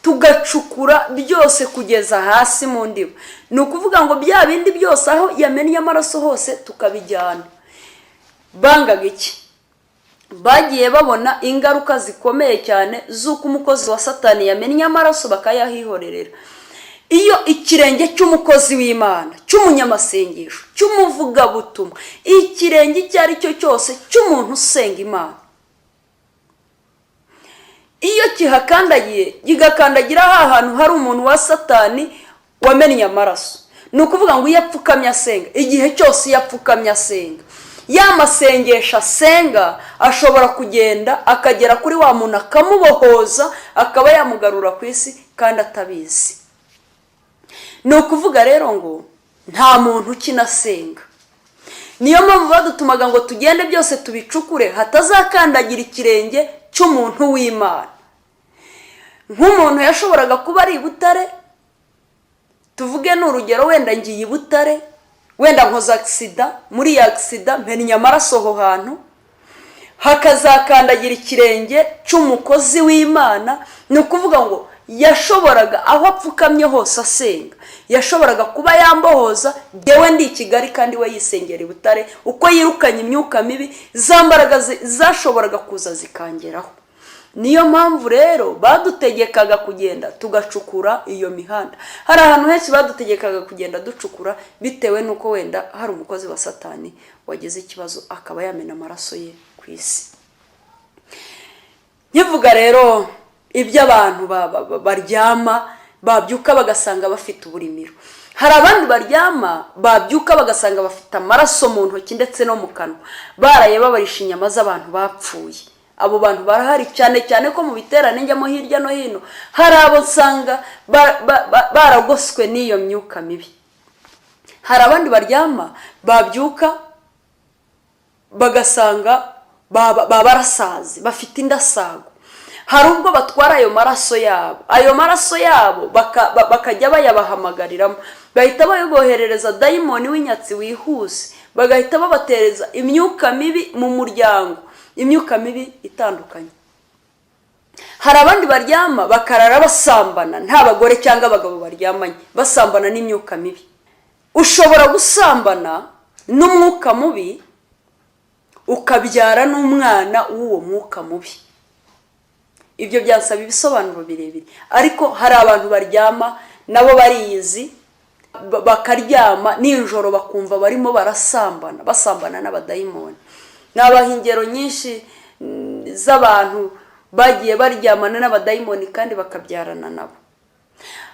tugacukura byose kugeza hasi mu ndiba. Ni ukuvuga ngo bya bindi byose aho yamennye amaraso hose tukabijyana. Bangaga iki? Bagiye babona ingaruka zikomeye cyane z'uko umukozi wa Satani yamennye amaraso bakayahihorerera. Iyo ikirenge cy'umukozi w'Imana, cy'umunyamasengesho, cy'umuvugabutumwa, ikirenge icyo ari cyo cyose cy'umuntu usenga Imana, iyo kihakandagiye kigakandagira hantu hari umuntu wa Satani wamennye amaraso, ni ukuvuga ngo iyo apfukamye asenga, igihe cyose iyo apfukamye asenga, ya masengesho asenga ashobora kugenda akagera kuri wa muntu akamubohoza, akaba yamugarura ku isi kandi atabizi. Ni ukuvuga rero ngo nta muntu ukinasenga. Niyo mpamvu badutumaga ngo tugende byose tubicukure hatazakandagira ikirenge cy'umuntu w'Imana. Nk'umuntu yashoboraga kuba ari i Butare, tuvuge n'urugero, wenda ngiye i Butare, wenda nkoze agisida, muri ya agisida mpennye amaraso aho hantu, hakazakandagira ikirenge cy'umukozi w'Imana. Ni ukuvuga ngo yashoboraga aho apfukamye hose asenga, yashoboraga kuba yambohoza, ngewe ndi i Kigali kandi we yisengera i Butare, uko yirukanye imyuka mibi, za mbaraga zashoboraga kuza zikangeraho. Niyo mpamvu rero badutegekaga kugenda tugacukura iyo mihanda. Hari ahantu henshi badutegekaga kugenda ducukura bitewe n'uko wenda hari umukozi wa Satani wagize ikibazo akaba yamena amaraso ye ku isi. Nkivuga rero ibyo abantu baryama babyuka bagasanga bafite uburimiro. Hari abandi baryama babyuka bagasanga bafite amaraso mu ntoki ndetse no mu kanwa, baraye babarisha inyama z'abantu bapfuye. Abo bantu barahari cyane cyane ko mu biterane njyamo hirya no hino, hari abo nsanga baragoswe n'iyo myuka mibi. Hari abandi baryama babyuka bagasanga barasaze, bafite indasago. Hari ubwo batwara ayo maraso yabo bakajya bayabahamagarira, bahita bayoboherereza dayimoni w'inyatsi wihuse, bagahita babatereza imyuka mibi mu muryango, imyuka mibi itandukanye. Hari abandi baryama bakarara basambana, nta bagore cyangwa abagabo baryamanye, basambana n'imyuka mibi. Ushobora gusambana n'umwuka mubi ukabyara n'umwana w'uwo mwuka mubi. Ibyo byasaba ibisobanuro birebire, ariko hari abantu baryama nabo bariyizi, bakaryama nijoro bakumva barimo basambana n'abadayimoni. Nabaha ingero nyinshi z'abantu bagiye baryamana n'abadayimoni kandi bakabyarana nabo.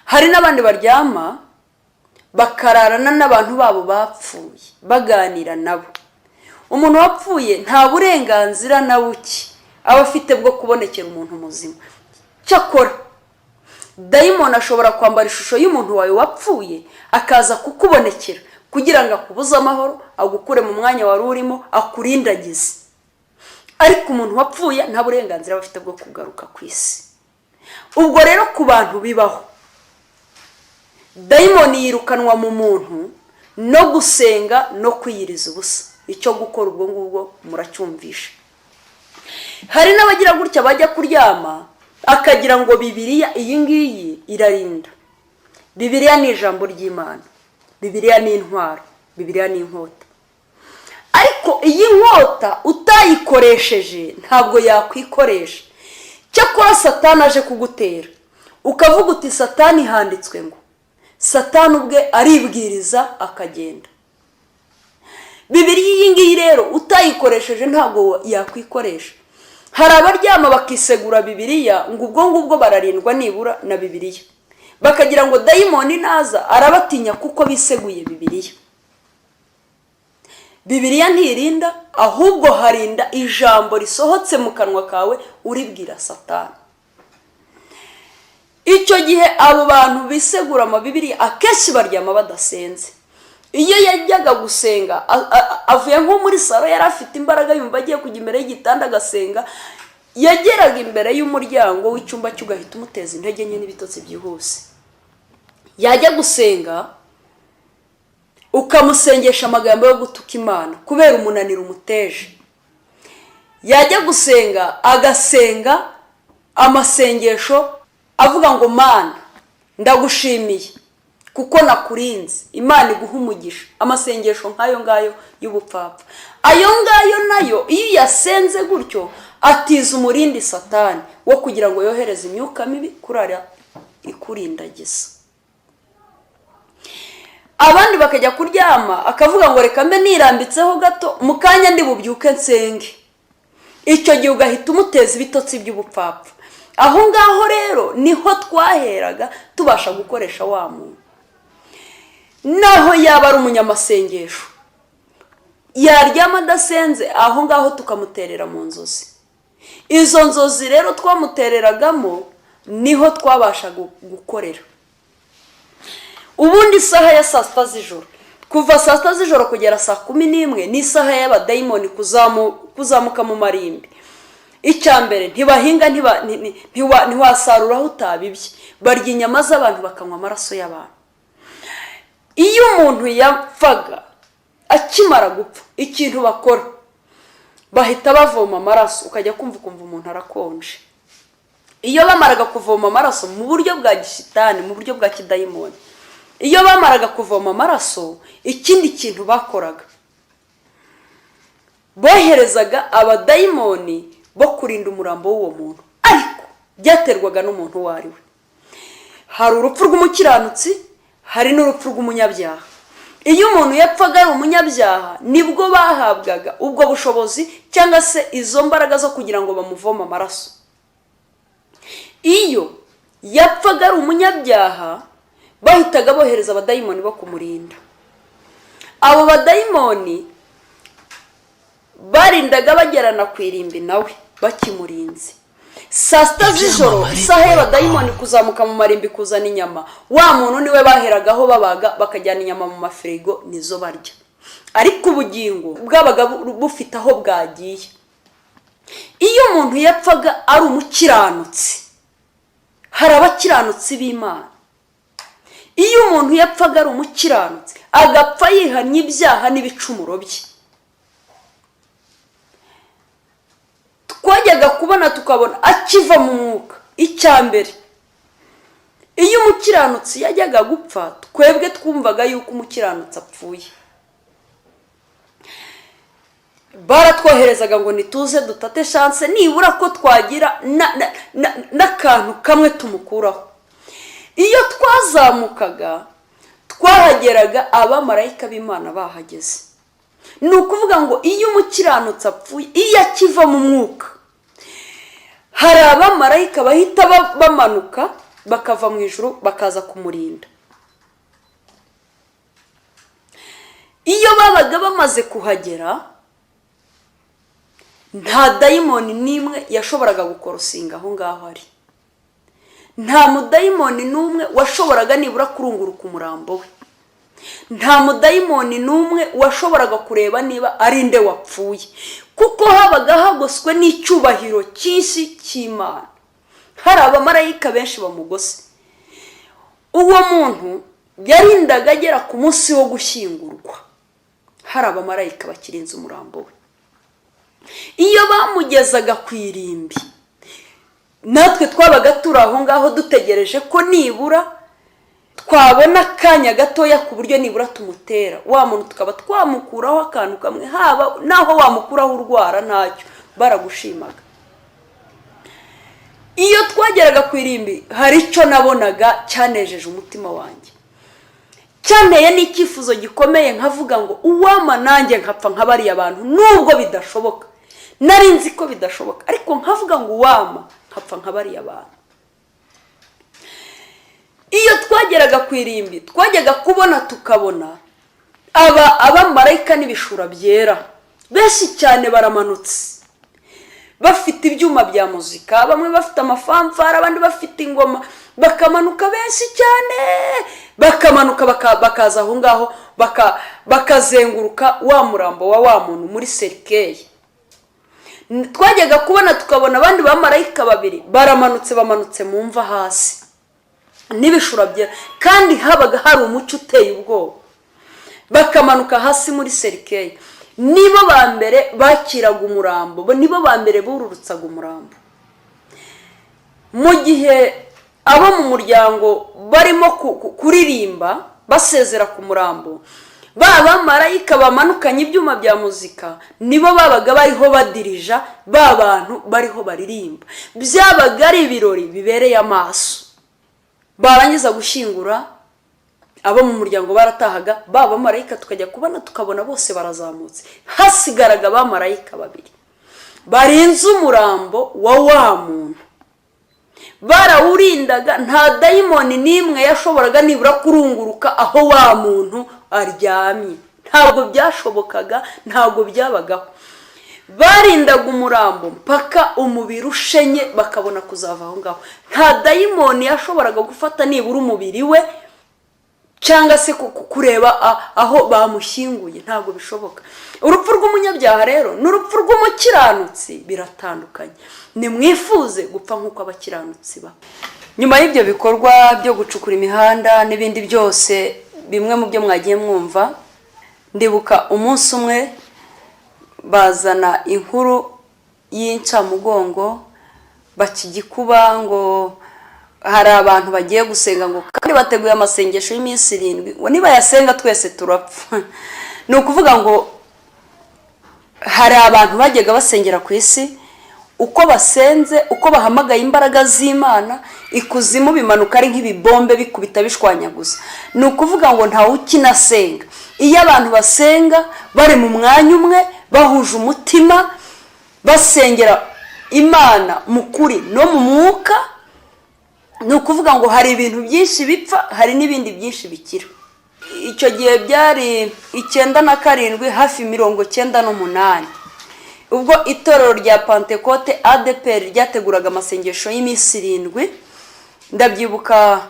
Hari n'abandi baryama bakararana n'abantu babo bapfuye, baganira nabo. Umuntu wapfuye nta burenganzira na buke aba afite bwo kubonekera umuntu muzima. Cyakora dayimoni ashobora kwambara ishusho y'umuntu wawe wapfuye akaza kukubonekera kugira ngo akubuze amahoro, agukure mu mwanya wari urimo, akurindagize. Ariko umuntu wapfuye nta burenganzira bafite bwo kugaruka ku isi. Ubwo rero ku bantu bibaho, dayimoni yirukanwa mu muntu no gusenga no kwiyiriza ubusa. Icyo gukora ubwo ngubwo muracyumvisha. Hari n'abagira gutya bajya kuryama akagira ngo Bibiliya iyi ngiyi irarinda. Bibiliya ni ijambo ry'Imana, Bibiliya ni intwaro, Bibiliya ni inkota. Ariko iyi nkota utayikoresheje ntabwo yakwikoresha. Cyakora Satani aje kugutera, ukavuga uti Satani handitswe ngo, Satani ubwe aribwiriza akagenda. Bibiliya iyi ngiyi rero utayikoresheje ntabwo yakwikoresha. Hari abaryama bakisegura Bibiliya ngo ubwo ngubwo bararindwa nibura na Bibiliya, bakagira ngo dayimoni naza arabatinya kuko biseguye Bibiliya. Bibiliya ntirinda, ahubwo harinda ijambo risohotse mu kanwa kawe uribwira Satani. Icyo gihe abo bantu bisegura amabibiliya akenshi baryama badasenze. Iyo yajyaga gusenga avuye nko muri saro, yari afite imbaraga, yumva agiye kujya imbere y'igitanda agasenga, yageraga imbere y'umuryango w'icyumba cy'ugahita umuteza intege nke n'ibitotsi byihuse. Yajya gusenga ukamusengesha amagambo yo gutuka Imana kubera umunaniro umuteje. Yajya gusenga agasenga amasengesho avuga ngo mana ndagushimiye kuko nakurinze. Imana iguha umugisha. Amasengesho nk'ayo ngayo y'ubupfapfa, ayo ngayo nayo iyo yasenze gutyo atiza umurindi Satani wo kugira ngo yohereze imyuka mibi kurara ikurindagiza. Abandi bakajya kuryama akavuga ngo reka mbe nirambitseho gato mu kanya ndi bubyuke nsenge. Icyo gihe ugahita umuteza ibitotsi by'ubupfapfa. Aho ngaho rero niho twaheraga tubasha gukoresha wa muntu. Naho yaba ari umunyamasengesho yaryama adasenze, aho ngaho tukamuterera mu nzozi. Izo nzozi rero twamutereragamo niho twabasha gukorera. Ubundi isaha ya saa sita z'ijoro, kuva saa sita z'ijoro kugera saa 11 ni isaha y'abadayimoni kuzamuka mu marimbi. Icyambere ntibahinga, ntiwasarura aho utabibye, barya inyama z'abantu bakanywa amaraso y'abantu. Iyo umuntu yapfaga akimara gupfa, ikintu bakora bahita bavoma amaraso, ukajya kumva umuntu arakonje. Iyo bamaraga kuvoma amaraso mu buryo bwa gishitani, mu buryo bwa kidayimoni, iyo bamaraga kuvoma amaraso, ikindi kintu bakoraga boherezaga abadayimoni bo kurinda umurambo w'uwo muntu, ariko byaterwaga n'umuntu uwo ari we. Hari urupfu rw'umukiranutsi, hari n'urupfu rw'umunyabyaha. Iyo umuntu yapfaga ari umunyabyaha nibwo bahabwaga ubwo bushobozi cyangwa se izo mbaraga zo kugira ngo bamuvome amaraso. Iyo yapfaga ari umunyabyaha bahitaga bohereza abadayimoni bo kumurinda. Abo badayimoni barindaga bagerana kwirimbi nawe bakimurinze. Saa sita z'ijoro isaha y'abadayimoni kuzamuka mu marimbi kuzana inyama, wa muntu niwe baheragaho babaga bakajyana inyama mu mafirigo nizo barya. Ariko ubugingo bwabaga bufite aho bwagiye. Iyo umuntu yapfaga ari umukiranutsi, hari abakiranutsi b'Imana. Iyo umuntu yapfaga ari umukiranutsi agapfa yihannye ibyaha n'ibicumuro bye, twajyaga kubona tukabona akiva mu mwuka. Icyambere, iyo umukiranutsi yajyaga gupfa, twebwe twumvaga yuko umukiranutsi apfuye. Baratwoherezaga ngo nituze dutate chance nibura ko twagira n'akantu kamwe tumukuraho. Iyo twazamukaga twahageraga abamarayika b'Imana bahageze. Ni ukuvuga ngo iyo umukiranutsi apfuye, iyo akiva mu mwuka, hari abamarayika bahita bamanuka bakava mu ijuru bakaza kumurinda. Iyo babaga bamaze kuhagera, nta dayimoni n'imwe yashoboraga gukorosinga aho ngaho ari. Nta mudayimoni n'umwe washoboraga nibura kurunguruka umurambo we. Nta mudayimoni n'umwe washoboraga kureba niba ari nde wapfuye, kuko habaga hagoswe n'icyubahiro cyinshi cy'Imana. Hari abamarayika benshi bamugose. Uwo muntu yarindaga agera ku munsi wo gushyingurwa, hari abamarayika bakirinze umurambo we. Iyo bamugezaga ku irimbi, natwe twabaga turi aho ngaho dutegereje ko nibura twabona akanya gatoya ku buryo nibura tumutera. Wa muntu tukaba twamukuraho akantu kamwe, haba naho wamukuraho urwara ntacyo, baragushimaga. Iyo twageraga ku irimbi, hari icyo nabonaga cyanejeje umutima wanjye, cyanteye n'icyifuzo gikomeye, nkavuga ngo uwama nanjye nkapfa nk'abariya abantu. Nubwo bidashoboka, nari nzi ko bidashoboka, ariko nkavuga ngo uwama nkapfa nk'abariya abantu. Iyo twageraga ku irimbi, twajyaga kubona tukabona abamarayika n'ibishura byera benshi cyane baramanutse, bafite ibyuma bya muzika, bamwe bafite amafamfara, abandi bafite ingoma, bakamanuka benshi cyane, bakamanuka bakaza aho ngaho bakazenguruka wa murambo wa muntu muri serikeye. Twajyaga kubona tukabona abandi bamarayika babiri bamanutse mu mva hasi n'ibishura byera, kandi habaga hari umucyo uteye ubwoba, bakamanuka hasi muri serikeye. Nibo ba mbere bakiraga umurambo, nibo ba mbere bururutsaga umurambo. Mu gihe abo mu muryango barimo kuririmba basezera ku murambo, bamarayika bamanukanye ibyuma bya muzika nibo babaga bariho badirija bantu bariho baririmba. Byabaga ari ibirori bibereye amaso. Barangiza gushyingura, abo mu muryango baratahaga, bamarayika tukajya kubona tukabona bose barazamutse, hasigaraga bamarayika babiri barinze umurambo wa muntu. Barawurindaga, nta dayimoni n'imwe yashoboraga nibura kurunguruka aho wa muntu aryamye. Ntabwo byashobokaga, ntabwo byabagaho. Barindaga umurambo mpaka umubiri ushenye bakabona kuzava aho ngaho. Nta dayimoni yashoboraga gufata nibura umubiri we cyangwa se kureba aho bamushyinguye, ntabwo bishoboka. Urupfu rw'umunyabyaha rero n'urupfu rw'umukiranutsi biratandukanye. Nimwifuze gupfa nk'uko abakiranutsi ba. Nyuma y'ibyo bikorwa byo gucukura imihanda n'ibindi byose, bimwe mu byo mwagiye mwumva, ndibuka umunsi umwe bazana inkuru y'incamugongo bakigikuba ngo hari abantu bagiye gusenga ngo kandi bateguye amasengesho y'iminsi 7 ngo niba yasenga twese turapfa. Ni ukuvuga ngo hari abantu bajyaga basengera ku isi, uko basenze, uko bahamagaye imbaraga z'Imana, ikuzimu bimanuka ari nk'ibibombe bikubita bishwanyaguza. Ni ukuvuga ngo ntawe ukinasenga. Iyo abantu basenga bari mu mwanya umwe, bahuje umutima, basengera Imana mu kuri no mu mwuka, ni ukuvuga ngo hari ibintu byinshi bipfa, hari n'ibindi byinshi bikira. Icyo gihe byari 97 hafi 98, ubwo itorero rya Pentecote ADPR ryateguraga amasengesho y'iminsi 7. Ndabyibuka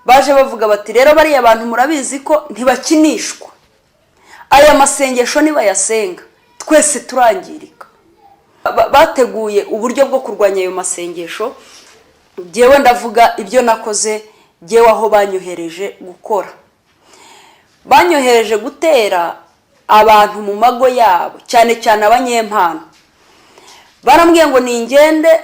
baje bavuga bati rero bari abantu murabizi ko ntibakinishwa, aya masengesho niba yasenga twese turangirika. Bateguye uburyo bwo kurwanya ayo masengesho. Jewe ndavuga ibyo nakoze, jewe aho banyohereje gukora. Banyohereje gutera abantu mu mago yabo, cyane cyane abanyempano. Barambwiye ngo ningende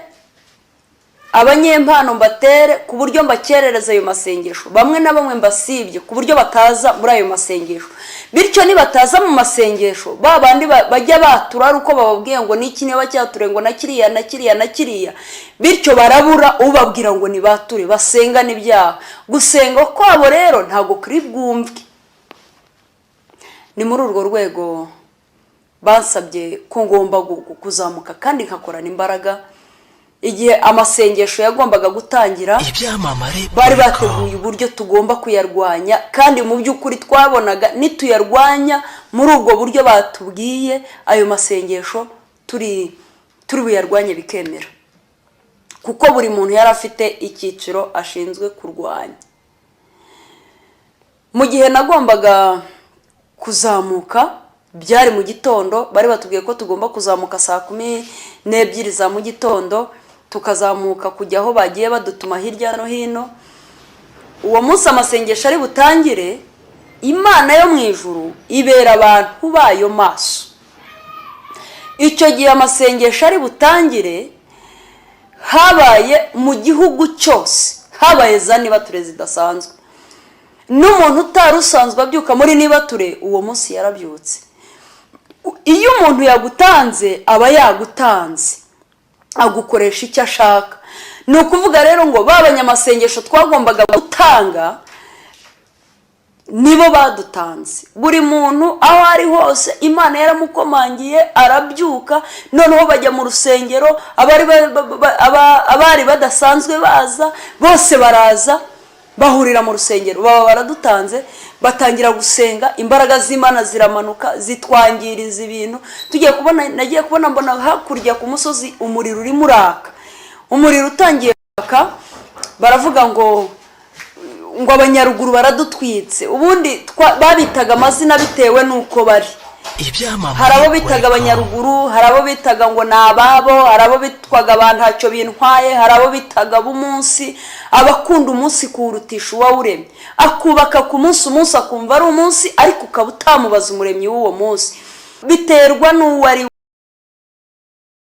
abanyempano mbatere ku buryo mbakerereza ayo masengesho. Bamwe na bamwe mbasibye ku buryo bataza muri ayo masengesho. Bityo ni bataza mu masengesho, babandi bajya batura uko bababwiye ngo niki niba cyature ngo nakiriya nakiriya nakiriya. Bityo barabura ubabwira ngo ni bature, basenga n'ibyaha. Gusenga kwabo rero ntago kuri bwumvwe. Ni muri urwo rwego bansabye ko ngomba kuzamuka kandi nkakorana imbaraga. Igihe amasengesho yagombaga gutangira, bari bateguye uburyo tugomba kuyarwanya, kandi mu by'ukuri twabonaga nituyarwanya muri ubwo buryo batubwiye, ayo masengesho turi buyarwanye bikemera, kuko buri muntu yari afite icyiciro ashinzwe kurwanya. Mu gihe nagombaga kuzamuka, byari mu gitondo, bari batubwiye ko tugomba kuzamuka saa 12 za mu gitondo, tukazamuka kujya aho bagiye badutuma hirya no hino. Uwo munsi amasengesho ari butangire, Imana yo mu ijuru ibera abantu bayo maso. Icyo gihe amasengesho ari butangire, habaye mu gihugu cyose, habaye za nibature zidasanzwe. N'umuntu utarusanzwe abyuka muri nibature uwo munsi yarabyutse. Iyo umuntu yagutanze aba yagutanze, agukoresha icyo ashaka. Ni ukuvuga rero ngo babanyamasengesho twagombaga gutanga nibo badutanze. Buri muntu aho ari hose Imana yaramukomangiye, arabyuka. Noneho bajya mu rusengero, abari badasanzwe baza, bose baraza bahurira mu rusengero, baba baradutanze, batangira gusenga. Imbaraga z'Imana ziramanuka zitwangiriza ibintu. Nagiye kubona mbona hakurya ku musozi umuriro uri muraka. Umuriro utangiye kwaka, baravuga ngo abanyaruguru baradutwitse. Ubundi babitaga amazina bitewe nuko bari. Hari abo bitaga abanyaruguru, hari abo bitaga ngo nababo, hari abo bitwaga abantu ntacyo bintwaye, hari abo bitaga b'umunsi, abakunda umunsi kurutisha uwawuremye. Akubaka ku munsi akumva ari umunsi, ariko ukaba utamubaza umuremyi w'uwo munsi. Biterwa n'uwo ari